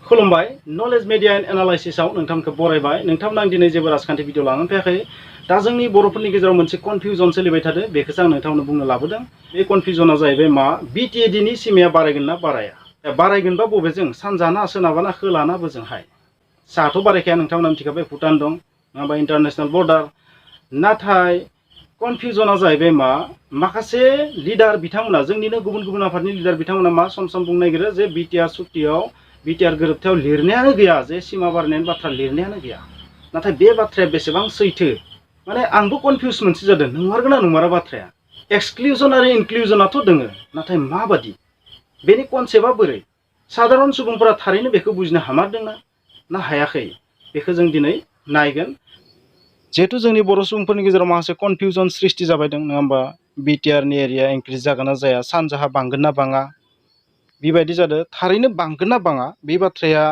खुलुमबाय knowledge media and एनालाइसिसआव नोंथांखौ बरायबाय। नोंथांमोन आं दिनै जेबो राजखान्थि भिडिअ लानानै फैयाखै। दा जोंनि बर'फोरनि गेजेराव मोनसे कनफिउजन सोलिबाय थादों, बेखौसो आं नोंथांमोननो बुंनो लाबोदों। बे कनफिउजना जाहैबाय मा, बिटिएडिनि सिमाया बारायगोन ना बाराया? बारायगोनबा बबेजों? सानजाना सोनाबाना खोलाना बोजोंहाय? साहाथ' बारायखाया, नोंथांमोना मिथिखाबाय भुटान दं, नङाबा इन्टारनेसनेल बर्डार। नाथाय कनफिउजना जाहैबाय मा, माखासे लिडार बिथांमोना, जोंनिनो गुबुन गुबुन आफादनि लिडार बिथांमोना मा सम सम बुंनो नागिरो जे बिटिआर सुक्तियाव, बिटिआर गोरोबथायाव लिरनायानो गैया जे सिमा बारायनायनि बाथ्रा लिरनायानो गैया। नाथाय बे बाथ्राया बेसेबां सैथो, माने आंबो कनफिउस मोनसे जादों, नंमारगोना नंमारा बाथ्राया। एक्सक्लुजन आरो इनक्लुजनाथ' दोङो, नाथाय माबादि बेनि कनसेप्टआ बोरै? साधारन सुबुंफोरा थारैनो बेखौ बुजिनो हामारदोंना ना हायाखै, बेखौ जों दिनै नायगोन। जिहेतु जोंनि बर' सुबुंफोरनि गेजेराव माखासे कनफिउजन सृष्टि जाबाय दं, नङा होमबा? बिटिआरनि एरिया इनक्रिज जागोन ना जाया, सानजाहा बांगोन ना बाङा, बेबायदि जादों। थारैनो बांगोन ना बाङा, बे बाथ्राया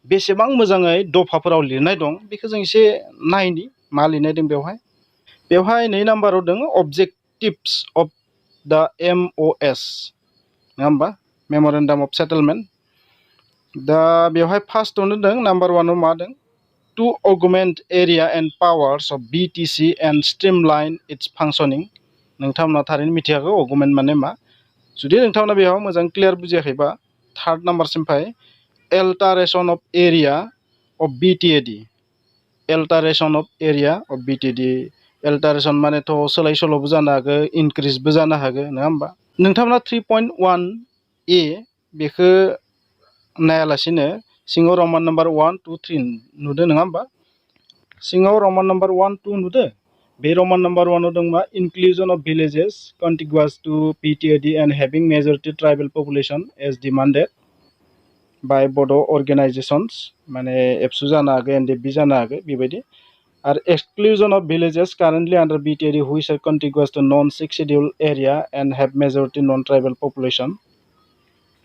बेसेबां मोजाङै दफाफोराव लिरनाय दं, बेखौ जों एसे नायनि मा लिरनाय दं बेवहाय। बेवहाय 2 नाम्बाराव दङ अबजेक्टिभ्स अफ दा MOS, नङा होमबा? Memorandum of settlement. दा बेवहाय फार्स्टआवनो दं नाम्बार 1आव मा दं? To augment area and powers of BTC and streamline its functioning. नोंथांमोना थारैनो मिथियाखौ अगमेन्ट माने मा। जुदि नोंथांमोना बेयाव मोजां क्लियार बुजियाखैबा 3rd नाम्बारसिम फै। Alteration of area of BTAD। Alteration of area of BTAD। Alteration मानेथ' सोलाय सोल'बो जानो हागौ, इनक्रिजबो जानो हागौ, नङा होमबा? नोंथांमोना 3.1A बेखौ नायालासिनो सिङाव रमान नाम्बार 1, 2, 3 नुदों, नङा होमबा? सिङाव रमान नाम्बार 1, 2 नुदों। बे रमान नाम्बार 1आव दं मा, inclusion of villages contiguous to BTAD and having majority tribal population as demanded by Bodo' organisations, माने एबसु जानो हागौ, NDFB जानो हागौ, बेबायदि। आरो exclusion of villages currently under BTAD which are contiguous to non 6 schedule area and have majority non tribal population.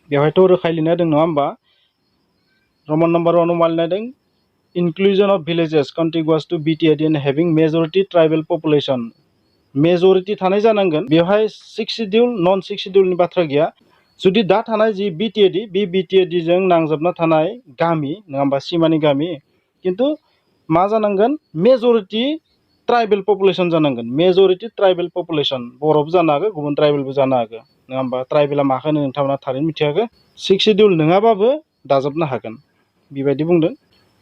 बेवहायथ' रोखाय लिरनाय दं, नङा होमबा? रमान नाम्बार 1आव मा लिरनाय दं? Inclusion of villages contiguous to BTAD and having majority tribal population. Majority थानाय जानांगोन। बेवहाय 6 शेड्यूल नन 6 शेड्यूलनि बाथ्रा गैया। जुदि दा थानाय जि BTAD, बे BTAD जों नांजाबना थानाय गामि, नङा होमबा, सिमानि गामि, किन्तु मा जानांगोन? मेजरिटी ट्राइबेल पपुलेशन जानांगोन। मेजरिटी ट्राइबेल पपुलेशन, बर'बो जानो हागौ, गुबुन ट्राइबेलबो जानो हागौ, नङा होमबा? ट्राइबेला माखौ होनो नोंथांमोना थारैनो मिथियाखै। 6 शेड्यूल नङाबाबो दाजाबनो हागोन, बेबायदि बुंदों।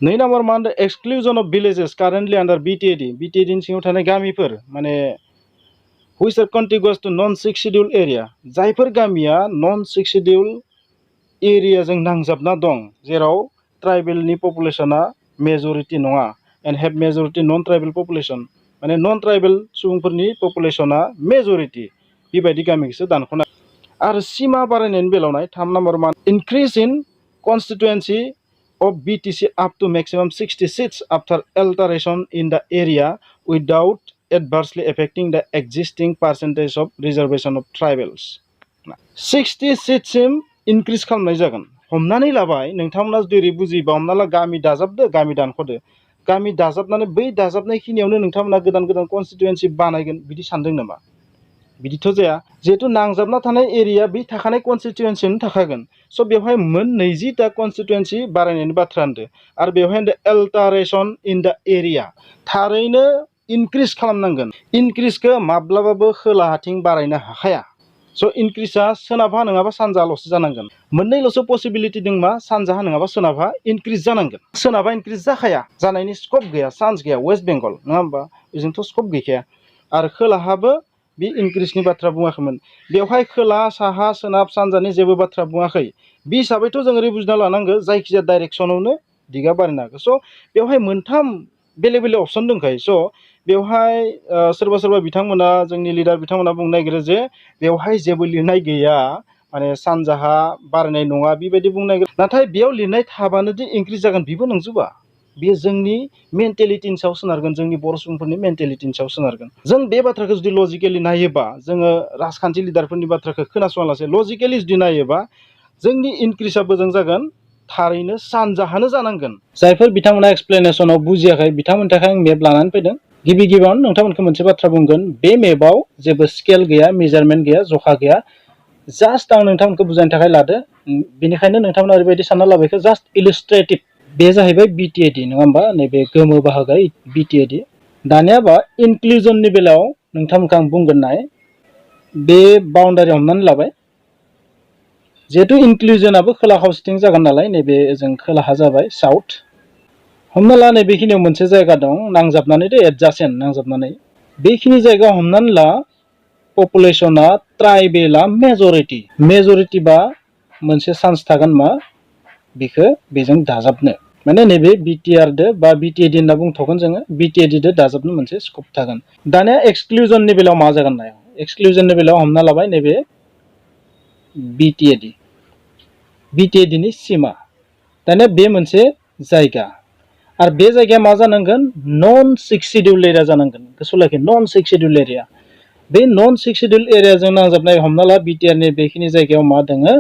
2 नाम्बार मा होनदों? Exclusion of villages currently under BTAD। BTADनि सिङाव थानाय गामिफोर, माने which are contiguous to non 6 schedule area, जायफोर गामिया नन 6 शेड्यूल एरियाजों नांजाबना दं, जेराव ट्राइबेलनि पपुलेशना मेजरिटी नङा, and have majority non tribal population, माने नन ट्राइबेल सुबुंफोरनि पपुलेशना मेजरिटी, बेबायदि गामिखौसो दानख'नाय। आरो सिमा बारायनायनि बेलायाव नाय 3 नाम्बार मा, increase in constituency of BTC up to maximum 60 seats after alteration in the area without adversely affecting the existing percentage of reservation of tribals. 60 seatसिम increase खालामनाय जागोन। हमनानै लाबाय, नोंथांमोना जुदि बुजिबा, हमना ला गामि दाजाबदो, गामि दानख'दो, गामि दाजाबनानै बै दाजाबनायखिनियावनो नोंथांमोना गोदान गोदान कन्स्टिटुएन्सि बानायगोन, बिदि सानदों नामा? बिदिथ' जाया। जिहेतु नांजाबना थानाय एरिया बे थाखानाय कन्स्टिटुएन्सियावनो थाखागोन। स' बेवहाय मोन 20टा कन्स्टिटुएन्सि बारायनायनि बाथ्रा होनदो। आरो बेवहाय होनदो एल्टारेशन इन द एरिया, थारैनो इनक्रिज खालामनांगोन। इनक्रिजखौ माब्लाबाबो खोलाहाथिं बारायनो हाखाया। स' इनक्रिजआ सोनाबहा नङाबा सानजाहाल'सो जानांगोन। मोननैल'सो पसिबिलिटि दं, मा, सानजाहा नङाबा सोनाबहा इनक्रिज जानांगोन। सोनाबहा इनक्रिज जाखाया, जानायनि स्कप गैया, चान्स गैया। वेस्ट बेंगल, नङा होमबा, बेजोंथ' स्कप गैखाया। आरो खोलाहाबो बे इनक्रिजनि बाथ्रा बुङाखैमोन। बेवहाय खोला, साहा, सोनाब, सानजानि जेबो बाथ्रा बुङाखै। बे हिसाबैथ' जों ओरै बुजिना लानांगौ, जायखिजाया डाइरेक्सनावनो दिगा बारायनो हागौ। स' बेवहाय मोनथाम बेलेग बेलेग अपसन दंखायो। स' बेवहाय सोरबा सोरबा बिथांमोना, जोंनि लिडार बिथांमोना बुंनो नागिरो जे बेवहाय जेबो लिरनाय गैया, माने सानजाहा बारायनाय नङा, बेबायदि बुंनो नागिरो। नाथाय बेयाव लिरनाय थाबानो दि इनक्रिज जागोन, बेबो नंजोबा। बेयो जोंनि मेन्टेलिटिनि सायाव सोनारगोन, जोंनि बर' सुबुंफोरनि मेन्टेलिटिनि सायाव सोनारगोन। जों बे बाथ्राखौ जुदि लजिकेलि नायोबा, जोङो राजखान्थि लिडारफोरनि बाथ्राखौ खोनासङालासे लजिकेलि जुदि नायोबा, जोंनि इनक्रिजआ बोजों जागोन, थारैनो सानजाहानो जानांगोन। जायफोर बिथांमोना एक्सप्लेनेशनाव बुजियाखै, बिथांमोननि थाखाय आं मेप लानानै फैदों। गिबि गिबियावनो नोंथांमोनखौ मोनसे बाथ्रा बुंगोन, बे मेपआव जेबो स्केल गैया, मेजारमेन्ट गैया, जखा गैया। जास्ट आं नोंथांमोनखौ बुजायनो थाखाय लादो। बेनिखायनो नोंथांमोना ओरैबायदि सानना लाबायखौ जास्ट इलुस्ट्रेटिभ बे जाहैबाय BTAD नङा होमबा नैबे गोमो बाहागोआ BTAD दानिया बा इनक्लुजननि बेलायाव नोंथांमोनखौ आं बुंगोननाय बे बाउन्डारि हमनानै लाबाय जिहेतु इनक्लुजनाबो खोला खावसेथिं जागोन नालाय नैबे जों खोलाहा जाबाय साउथ हमना ला नैबेखिनियाव मोनसे जायगा दं नांजाबनानै एडजासेन्ट नांजाबनानै बेखिनि जायगा हमनानै ला पपुलेशना ट्राइबेला मेजरिटि बा मोनसे चान्स थागोन मा बेखौ बेजों दाजाबनो माने नैबे BTR दो बा BTAD होनना बुंथ'गोन जोङो BTAD दो दाजाबनो मोनसे स्कप थागोन दानिया एक्सक्लुजननि बेलायाव मा जागोन नाय एक्सक्लुजननि बेलायाव हमना लाबाय नैबे BTAD नि सिमा दानिया बे मोनसे जायगा आरो बे जायगाया मा जानांगोन नन 6 शिड्युल एरिया जानांगोन गोसोआव लाखि नन 6 शिड्युल एरिया बे नन 6 शिड्युल एरियाजों नांजाबनाय हमना ला BTR नि बेखिनि जायगायाव मा दोङो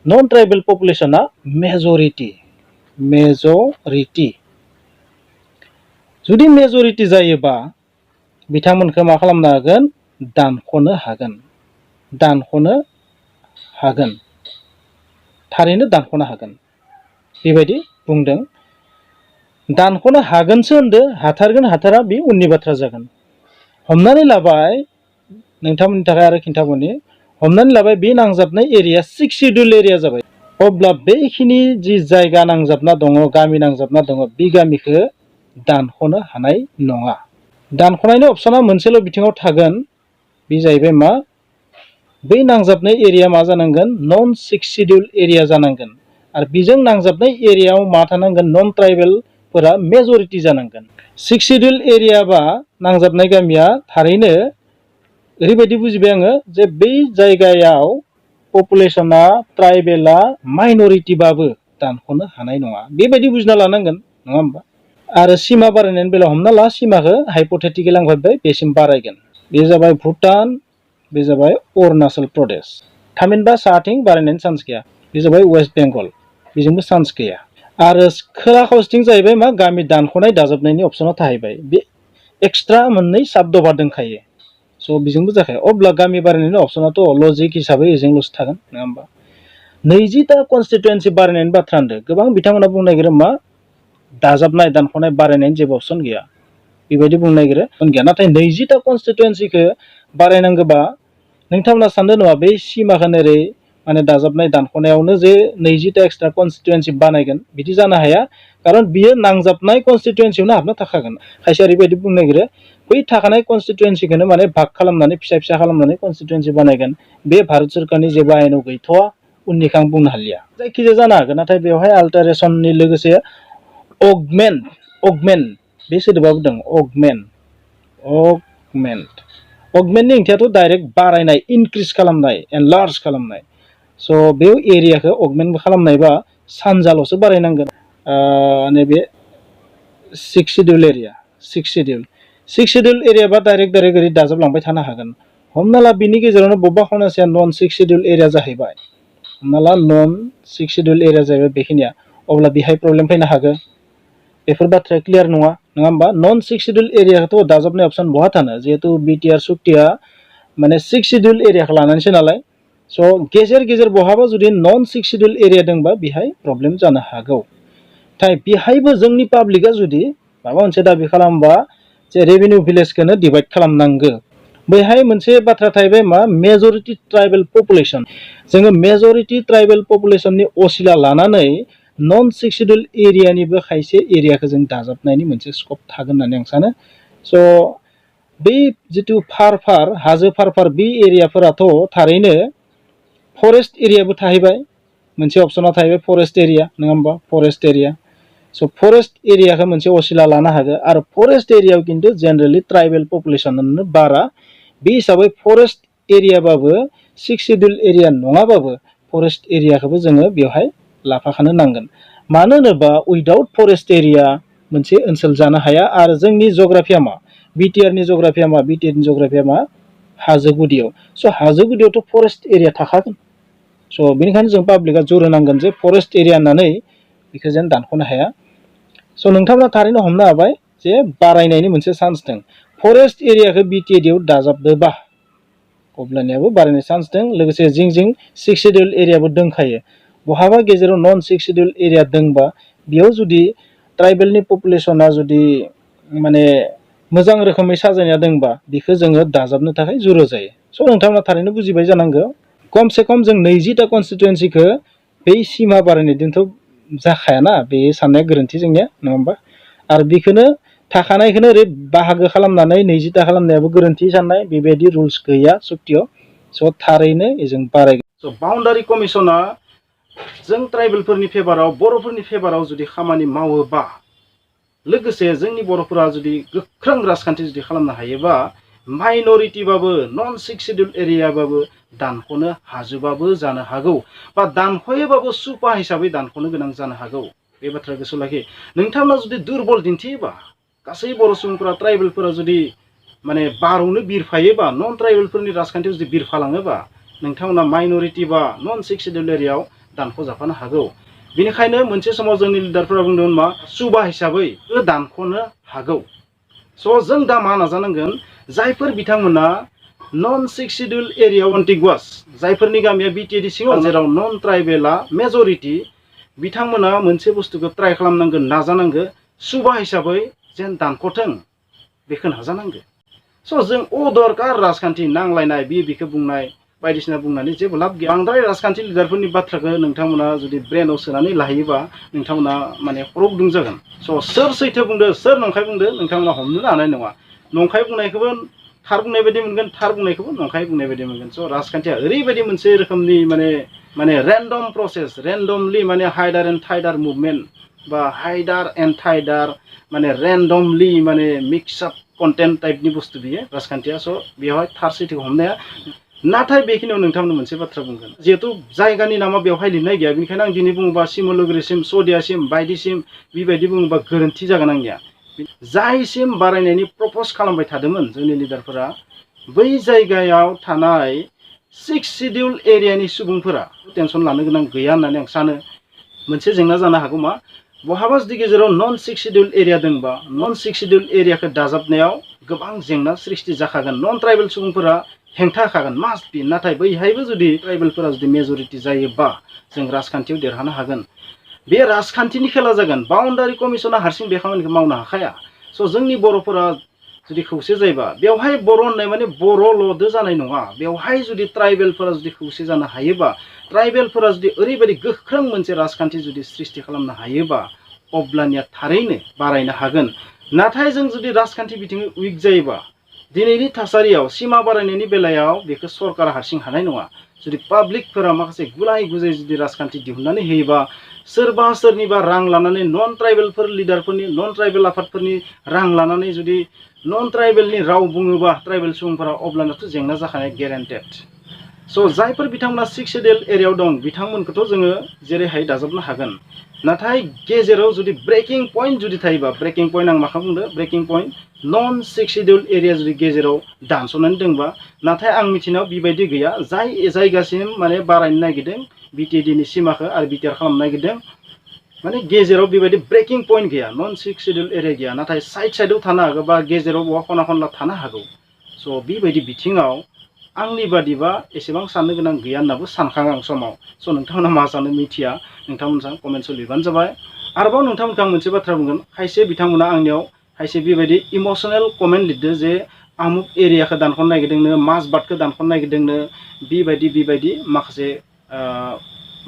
नन ट्राइबेल पपुलेशना मेजरिटि जुदि मेजरिटि जायोबा बिथांमोनखौ मा खालामनो हागोन दानख'नो हागोन थारैनो दानख'नो हागोन बेबायदि बुंदों दानख'नो हागोनसो होनदो हाथारगोन हाथारा बे उननि बाथ्रा जागोन हमनानै लाबाय नोंथांमोननि थाखाय आरो खिन्थाबोनि हमनानै लाबाय बे नांजाबनाय एरिया 6 शिड्युल एरिया जाबाय अब्ला बेखिनि जि जायगा नांजाबना दङ गामि नांजाबना दङ बे गामिखौ दानख'नो हानाय नङा दानख'नायनि अपसना मोनसेल' बिथिङाव थागोन बे जाहैबाय मा बै नांजाबनाय एरिया मा जानांगोन नन 6 शिड्युल एरिया जानांगोन आरो बेजों नांजाबनाय एरियायाव मा थानांगोन नन ट्राइबेलफोरा मेजरिटि जानांगोन 6 शिड्युल एरिया बा नांजाबनाय गामिया थारैनो ओरैबायदि बुजिबाय आङो जे बै जायगायाव पपुलेशना ट्राइबेला माइनरिटिबाबो दानख'नो हानाय नङा बेबायदि बुजिना लानांगोन नङा होमबा आरो सिमा बारायनायनि बेलायाव हमना ला सिमाखौ हाइपथेटिकेल आं भाबबाय बेसिम बारायगोन बे जाबाय भुटान बे जाबाय अरुणाचल प्रदेश थामहिनबा साहाथिं बारायनायनि चान्स गैया बे जाबाय वेस्ट बेंगल बेजोंबो चान्स गैया आरो खोला खावसेथिं जाहैबाय मा गामि दानख'नाय दाजाबनायनि अपसना थाहैबाय बे एक्सट्रा मोननै साब दफा दंखायो स' बेजोंबो जाखाया अब्ला गामि बारायनायनि अपसनाथ' लजिक हिसाबै एजोंल'सो थागोन नङा होमबा 20टा कनस्टिटुवेन्सि बारायनायनि बाथ्रा होनदों गोबां बिथांमोना बुंनो नागिरो मा दाजाबनाय दानख'नाय बारायनायनि जेबो अपसन गैया बेबायदि बुंनो नागिरो गैया नाथाय 20टा कनस्टिटुवेन्सिखौ बारायनांगौबा नोंथांमोना सानदों नङा बे सिमाखौ ओरै माने दाजाबनाय दानख'नायावनो जे 20टा एक्सट्रा कनस्टिटुवेन्सि बानायगोन बिदि जानो हाया खारन बियो नांजाबनाय कनस्टिटुवेन्सियावनो हाबना थाखागोन खायसे ओरैबायदि बुंनो नागिरो बै थाखानाय कनस्टिटुवेन्सिखौनो माने भाग खालामनानै फिसा खालामनानै कनस्टिटुवेन्सि बानायगोन बे भारत सरकारनि जेबो आयेनाव गैथ'वा उननिखौ आं बुंनो हालिया जायखिजाया जानो हागोन नाथाय बेवहाय आल्टारेसननि लोगोसे अगमेन्ट बे सोदोबाबो दं अगमेन्टनि ओंथियाथ' डाइरेक्ट बारायनाय इनक्रिज खालामनाय एनलार्ज खालामनाय स' बे एरियाखौ अगमेन्ट खालामनायबा सानजाल'सो बारायनांगोन नैबे 6 शिड्युल एरिया बा डाइरेक्ट ओरै दाजाबलांबाय थानो हागोन हमना ला बिनि गेजेरावनो बबेबा खनासेया नन 6 शिड्युल एरिया जाहैबाय हमना ला नन 6 शिड्युल एरिया जाहैबाय बेखिनिया अब्ला बेहाय प्रब्लेम फैनो हागौ बेफोर बाथ्राया क्लियार नङा होमबा नन 6 शिड्युल एरियाखौथ' दाजाबनाय अपसन बहा थानो जिहेतु BTR सुक्तिया माने 6 शिड्युल एरियाखौ लानानैसो नालाय स' गेजेर बहाबा जुदि नन 6 शिड्युल एरिया दंबा बेहाय प्रब्लेम जानो हागौ नाथाय बेहायबो जोंनि पाब्लिकआ जुदि माबा मोनसे दाबि खालामबा जे रेभिनिउ भिलेजखौनो डिभाइड खालामनांगौ बैहाय मोनसे बाथ्रा थाहैबाय मा मेजरिटि ट्राइबेल पपुलेशन जोङो मेजरिटि ट्राइबेल पपुलेशननि असिला लानानै नन 6 शिड्युल एरियानिबो खायसे एरियाखौ जों दाजाबनायनि मोनसे स्कप थागोन होननानै आं सानो स' बै जिथु फार हाजो फार बे एरियाफोराथ' थारैनो फरेस्ट एरियाबो थाहैबाय मोनसे अपसना थाहैबाय फरेस्ट एरिया नङा होमबा फरेस्ट एरिया स' फरेस्ट एरियाखौ मोनसे असिला लानो हागोन आरो फरेस्ट एरियायाव खिन्थु जेनेरेलि ट्राइबेल पपुलेशनानो बारा बे हिसाबै फरेस्ट एरियाबाबो 6 शिड्युल एरिया नङाबाबो फरेस्ट एरियाखौबो जोङो बेवहाय लाफाखानो नांगोन मानो होनोबा उइदाउट फरेस्ट एरिया मोनसे ओनसोल जानो हाया आरो जोंनि जग्राफिया मा BTRनि जग्राफिया मा हाजो गुदियाव स' हाजो गुदियावथ' फरेस्ट एरिया थाखागोन स' बेनिखायनो जों पाब्लिकआ जर होनांगोन जे फरेस्ट एरिया होननानै बेखौ जों दानख'नो हाया स' नोंथांमोना थारैनो हमनो हाबाय जे बारायनायनि मोनसे चान्स दं फरेस्ट एरियाखौ BTADआव दाजाबदोबा अब्लानियाबो बारायनाय चान्स दं। लोगोसे जिं जिं 6 शिड्युल एरियाबो दंखायो। बहाबा गेजेराव नन 6 शिड्युल एरिया दंबा बेयाव जुदि ट्राइबेलनि पपुलेसना जुदि माने मोजां रोखोमै साजायना दंबा बेखौ जोङो दाजाबनो थाखाय जुरो जायो। स' नोंथांमोना थारैनो बुजिबाय जानांगौ। खमसे खम जों 20टा कन्स्टिटुवेन्सिखौ बै सिमा बारायनायजोंथ' जाखायाना, बे साननाया गोरोन्थि जोंनिया, नङा होमबा? आरो बेखौनो थाखानायखौनो ओरै बाहागो खालामनानै 20टा खालामनायाबो गोरोन्थि साननाय, बेबायदि रुल्स गैया सुक्तियाव। स' थारैनो जों बारायगोन। स' बाउन्डारि कमिसना जों ट्राइबेलफोरनि फेभाराव, बर'फोरनि फेभाराव जुदि खामानि मावोबा, लोगोसे जोंनि बर'फोरा जुदि गोख्रों राजखान्थि जुदि खालामनो हायोबा, माइनरिटिबाबो नन 6 शिड्युल एरियाबाबो दानख'नो हाजोबाबो जानो हागौ, बा दानख'योबाबो सुपा हिसाबै दानख'नो गोनां जानो हागौ। बे बाथ्रा गोसोआव लाखि। नोंथांमोना जुदि दुर्बल दिन्थियोबा, गासै बर' सुबुंफोरा ट्राइबेलफोरा जुदि माने बारावनो बिरफायोबा, नन ट्राइबेलफोरनि राजखान्थियाव जुदि बिरफालाङोबा, नोंथांमोना माइनरिटि बा नन 6 शिड्युल एरियायाव दानख'जाफानो हागौ। बेनिखायनो मोनसे समाव जोंनि लिडारफोरा बुंदोंमोन मा, सुबा हिसाबै दानख'नो हागौ। स' जों दा मा नाजानांगोन, जायफोर बिथांमोना नन 6 शिड्युल एरियायाव कन्टिगुवास, जायफोरनि गामिया बिटिएडि सिङाव, जेराव नन ट्राइबेला मेजरिटि, बिथांमोना मोनसे बुस्थुखौ ट्राइ खालामनांगोन, नाजानांगोन, सुबा हिसाबै जेन दानख'थों बेखौ नाजानांगोन। स' जों दरकार राजखान्थि नांलायनाय, बिखौ बुंनाय बायदिसिना बुंनानै जेबो लाब गैया। बांद्राय राजखान्थि लिडारफोरनि बाथ्राखौ नोंथांमोना जुदि ब्रेनाव सोनानै लाहैयोबा नोंथांमोना माने खर' गुदुं जागोन। स' सोर सैथो बुंदो, सोर नंखाय बुंदो, नोंथांमोना हमनो हानाय नङा। नंखाय बुंनायखौबो थार बुंनाय बायदि मोनगोन, थार बुंनायखौबो नंखाय बुंनाय बायदि मोनगोन। स' राजखान्थिया ओरैबायदि मोनसे रोखोमनि माने रेन्डम प्रसेस, रेन्डमलि माने हाइडार एन्ड थाइडार मुभमेन्ट, बा हाइडार एन्ड थाइडार माने रेन्डमलि माने मिक्स आप कन्टेन्ट टाइपनि बुस्थु बियो राजखान्थिया। स' बेवहाय थार सैथोखौ हमनाया। नाथाय बेखिनियाव नोंथांमोन मोनसे बाथ्रा बुंगोन, जिहेतु जायगानि नामा बेवहाय लिरनाय गैया, बेनिखायनो आं दिनै बुङोबा सिमलुगुरिसिम, सदियासिम, बायदिसिम बेबायदि बुङोबा गोरोन्थि जागोन आंनिया। जायसिम बारायनायनि प्रप'ज खालामबाय थादोंमोन जोंनि लिडारफोरा, बै जायगायाव थानाय 6 शिड्युल एरियानि सुबुंफोरा टेनसन लानो गोनां गैया होननानै आं सानो। मोनसे जेंना जानो हागौ मा, बहाबा जुदि गेजेराव नन 6 शिड्युल एरिया दंबा, नन 6 शिड्युल एरियाखौ दाजाबनायाव गोबां जेंना सृष्टि जाखागोन। नन ट्राइबेल सुबुंफोरा हेंथा होखागोन, मास्ट बि। नाथाय बैहायबो जुदि ट्राइबेलफोरा जुदि मेजरिटि जायोबा जों राजखान्थियाव देरहानो हागोन। बे राजखान्थिनि खेला जागोन। बाउन्डारि कमिसना हारसिं बे खामानिखौ मावनो हाखाया। स' जोंनि बर'फोरा जुदि खौसे जायोबा, बेवहाय बर' होननाय माने बर'ल'दो जानाय नङा। बेवहाय जुदि ट्राइबेलफोरा जुदि खौसे जानो हायोबा, ट्राइबेलफोरा जुदि ओरैबायदि गोख्रों मोनसे राजखान्थि जुदि सृष्टि खालामनो हायोबा, अब्लानिया थारैनो बारायनो हागोन। नाथाय जों जुदि राजखान्थि बिथिङै उइक जायोबा, दिनैनि थासारियाव सिमा बारायनायनि बेलायाव बेखौ सरकारा हारसिं हानाय नङा। जुदि पाब्लिकफोरा माखासे गुलाय गुजाय जुदि राजखान्थि दिहुननानै होयोबा, सोरबा सोरनिबा रां लानानै, नन ट्राइबेलफोर लिडारफोरनि, नन ट्राइबेल आफादफोरनि रां लानानै जुदि नन ट्राइबेलनि राव बुङोबा ट्राइबेल सुबुंफोरा, अब्लानाथ' जेंना जाखानाय गेरेन्टेड। स' जायफोर बिथांमोना 6 शिड्युल एरियायाव दं, बिथांमोनखौथ' जोङो जेरैहाय दाजाबनो हागोन। नाथाय गेजेराव जुदि ब्रेकिं पइन्ट जुदि थायोबा, ब्रेकिं पइन्ट आं माखौ बुंदो, ब्रेकिं पइन्ट नन 6 शिड्युल एरिया जुदि गेजेराव दानस'नानै दंबा, नाथाय आं मिथिनायाव बेबायदि गैया। जाय जायगासिम माने बारायनो नागिरदों बिटिएडिनि सिमाखौ आरो बिटिआर खालामनो नागिरदों, माने गेजेराव बेबायदि ब्रेकिं पइन्ट गैया, नन 6 शिड्युल एरिया गैया। नाथाय साइडआव थानो हागौ, बा गेजेराव बहा खना खनला थानो हागौ। स' बेबायदि बिथिङाव आंनि बादिबा एसेबां साननो गोनां गैया होननाबो सानखाङो आं समाव। स' नोंथांमोना मा सानो मिथिया, नोंथांमोनहा कमेन्टआव लिरबानो जाबाय। आरोबाव नोंथांमोनखौ आं मोनसे बाथ्रा बुंगोन, खायसे बिथांमोना आंनियाव खायसे बेबायदि इमसनेल कमेन्ट लिरदो जे आमुक एरियाखौ दानख'नो नागिरदोंनो, माजबादखौ दानख'नो नागिरदोंनो, बेबायदि माखासे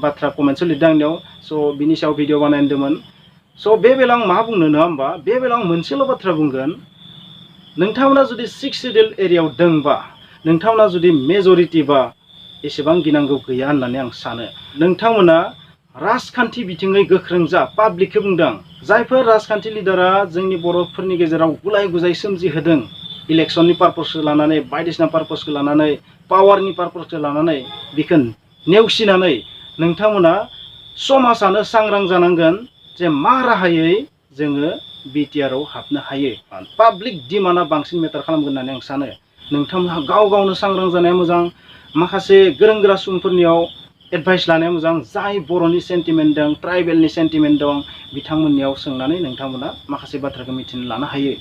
बाथ्रा कमेन्टसो लिरदों आंनियाव। स' बिनि सायाव भिडिअ बानायदोंमोन। स' बे बेलायाव आं मा बुंनो नङा होमबा, बे बेलायाव आं मोनसेल' बाथ्रा बुंगोन, नोंथांमोना जुदि 6 शिड्युल एरियायाव दंबा, नोंथांमोना जुदि मेजरिटिबा एसेबां गिनांगौ गैया होननानै आं सानो। नोंथांमोना राजखान्थि बिथिङै गोख्रों जा, पाब्लिकखौ बुंदों। जायफोर राजखान्थि लिडारा जोंनि बर'फोरनि गेजेराव गुलाय गुजाय सोमजिहोदों, इलेक्सननि पारपसखौ लानानै, बायदिसिना पारपसखौ लानानै, पावारनि पारपसखौ लानानै, बेखौ नेवसिनानै नोंथांमोना समाजानो सांग्रां जानांगोन जे मा राहायै जोङो बिटिआरआव हाबनो हायो। पाब्लिक डिमान्डआ बांसिन मेटार खालामगोन होननानै आं सानो। नोंथांमोनहा गाव गावनो सांग्रां जानाया मोजां, माखासे गोरों गोरा सुबुंफोरनियाव एडभाइस लानाया मोजां। जाय बर'नि सेन्टिमेन्ट दं, ट्राइबेलनि सेन्टिमेन्ट दं, बिथांमोननियाव सोंनानै नोंथांमोना माखासे बाथ्राखौ मिथिनो लानो हायो।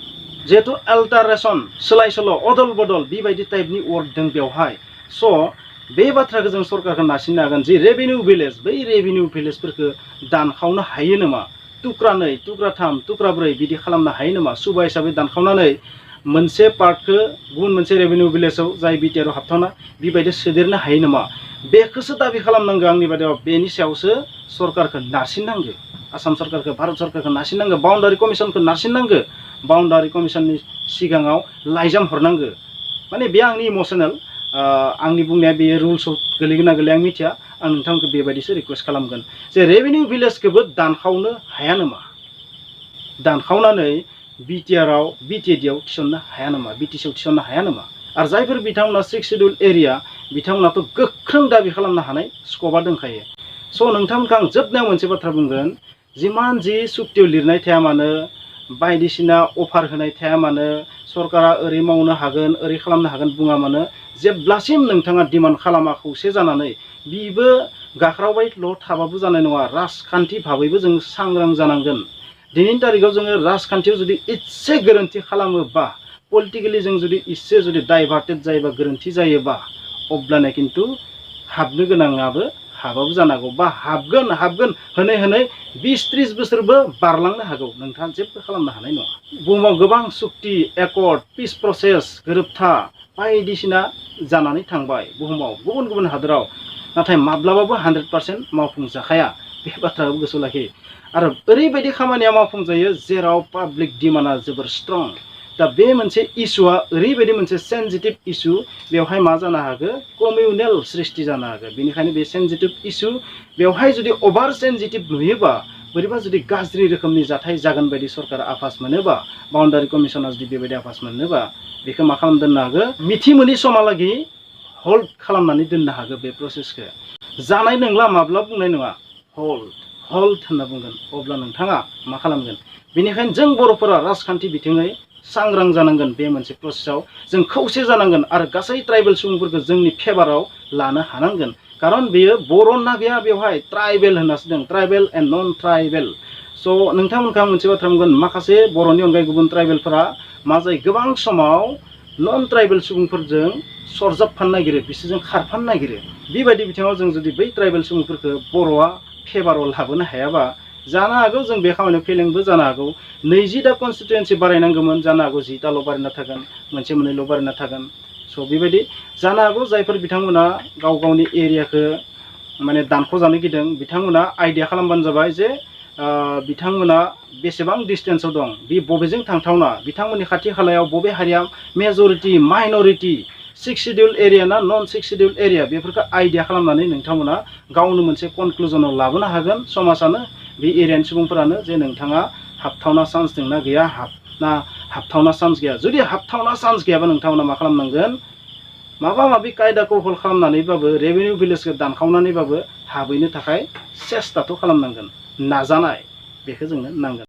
जिहेतु आल्टारेशन, सोलाय सोल', अदल बदल बेबायदि टाइपनि वर्ड दं बेवहाय। स' बे बाथ्राखौ जों सरकारखौ नारसिननो हागोन जि रेभिनिउ भिलेज बै रेभिनिउ भिलेजफोरखौ दानखावनो हायो नामा टुक्रा 2 टुक्रा 3 टुक्रा 4 बिदि खालामनो हायो नामा सुबा हिसाबै दानखावनानै मोनसे पार्टखौ गुबुन मोनसे रेभिनिउ भिलेजाव जाय बिटिआरआव हाबथावना बेबायदि सोदेरनो हायो नामा बेखौसो दाबि खालामनांगौ आंनि बादियाव बेनि सायावसो सरकारखौ नारसिननांगौ आसाम सरकारखौ भारत सरकारखौ नारसिननांगौ बाउन्डारि कमिसनखौ नारसिननांगौ बाउन्डारि कमिसननि सिगाङाव लाइजाम हरनांगौ माने बे आंनि इमोसनेल आंनि बुंनाया बेयो रुल्सआव गोलैगोन ना गोलैया आं मिथिया आं नोंथांखौ बेबायदिसो रिक्वेस्ट खालामगोन जे रेभिनिउ भिलेजखौबो दानखावनो हाया नामा दानखावनानै बिटिआरआव बिटिएडिआव थिसननो हाया नामा बिटिसिआव थिसननो हाया नामा आरो जायफोर बिथांमोना 6 शिड्युल एरिया बिथांमोनाथ' गोख्रों दाबि खालामनो हानाय स्कपआ दंखायो स' नोंथांमोनखौ आं जोबनायाव मोनसे बाथ्रा बुंगोन जिमान जि सुक्तियाव लिरनाय थाया मानो बायदिसिना अफार होनाय थाया मानो सरकारा ओरै मावनो हागोन ओरै खालामनो हागोन बुङा मानो जेब्लासिम नोंथाङा डिमान्ड खालामा खौसे जानानै बिबो गाख्रावबायल' थाबाबो जानाय नङा राजखान्थि भाबैबो जों सांग्रां जानांगोन दिनैनि तारिखाव जोङो राजखान्थियाव जुदि एसे गोरोन्थि खालामोबा पलिटिकेलि जों जुदि एसे जुदि डाइभार्टेड जायोबा गोरोन्थि जायोबा अब्लाना खिन्थु हाबनो गोनाङाबो हाबाबो जानो हागौ बा हाबगोन होनै 20-30 बोसोरबो बारलांनो हागौ नोंथाङा जेबो खालामनो हानाय नङा बुहुमाव गोबां सुक्ति एकर्ड पिस प्रसेस गोरोबथा बायदिसिना जानानै थांबाय बुहुमाव गुबुन गुबुन हादोराव नाथाय माब्लाबाबो 100% मावफुंजाखाया बे बाथ्राखौ गोसोआव लाखि आरो ओरैबायदि खामानिया मावफुंजायो जेराव पाब्लिक डिमान्डआ जोबोर स्ट्रं दा बे मोनसे इस्युआ ओरैबायदि मोनसे सेन्सिटिभ इस्यु बेवहाय मा जानो हागौ कमिउनेल सृष्टि जानो हागौ बेनिखायनो बे सेन्सिटिभ इस्यु बेवहाय जुदि अभार सेन्सिटिभ नुयोबा बोरैबा जुदि गाज्रि रोखोमनि जाथाय जागोन बायदि सरकार आभास मोनोबा बाउन्डारि कमिसना जुदि बेबायदि आभास मोनोबा बेखौ मा खालाम दोननो हागौ मिथि मोनि समालागि हल्ड खालामनानै दोननो हागौ बे प्रसेसखौ जानाय नंला माब्ला बुंनाय नङा हल्ड होनना बुंगोन अब्ला नोंथाङा मा खालामगोन बेनिखायनो जों बर'फोरा राजखान्थि बिथिङै सांग्रां जानांगोन बे मोनसे प्रसेसआव जों खौसे जानांगोन आरो गासै ट्राइबेल सुबुंफोरखौ जोंनि फेभाराव लानो हानांगोन खारन बेयो बर' ना गैया बेवहाय ट्राइबेल होननासो दं ट्राइबेल एन्ड नन ट्राइबेल स' नोंथांमोनखौ मोनसे बाथ्रा बुंगोन माखासे बर'नि अनगायै गुबुन ट्राइबेलफोरा मा जायो गोबां समाव नन ट्राइबेल सुबुंफोरजों सरजाबफानो नागिरो बिसोरजों खारफानो नागिरो बेबायदि बिथिङाव जों जुदि बै ट्राइबेल सुबुंफोरखौ बर'आ फेभाराव लाबोनो हायाबा जानो हागौ जों बे खामानियाव फेलेंबो जानो हागौ 20टा कनस्टिटुएन्सि बारायनांगौमोन जानो हागौ 10टाल' बारायना थागोन मोनसे मोननैल' बारायना थागोन स' बेबायदि जानो हागौ जायफोर बिथांमोना गाव गावनि एरियाखौ माने दानख'जानो गिदों बिथांमोना आइडिया खालामबानो जाबाय जे बिथांमोना बेसेबां डिस्टेन्सआव दं बे बबेजों थांथावना बिथांमोननि खाथि खालायाव बबे हारिया मेजरिटि माइनरिटि 6 शिड्युल एरिया ना नन 6 शिड्युल एरिया बेफोरखौ आइडिया खालामनानै नोंथांमोना गावनो मोनसे कनक्लुजनाव लाबोनो हागोन समाजानो बे एरियानि सुबुंफोरानो जे नोंथाङा हाबथावना चान्स दंना गैया हाबथावना चान्स गैया जुदि हाबथावना चान्स गैयाबा नोंथांमोना मा खालामनांगोन माबा माबि कायदाखौ हल खालामनानैबाबो रेभिनिउ भिलेजखौ दानखावनानैबाबो हाबहैनो थाखाय सेस्टाथ' खालामनांगोन नाजानाय बेखौ जोंनो नांगोन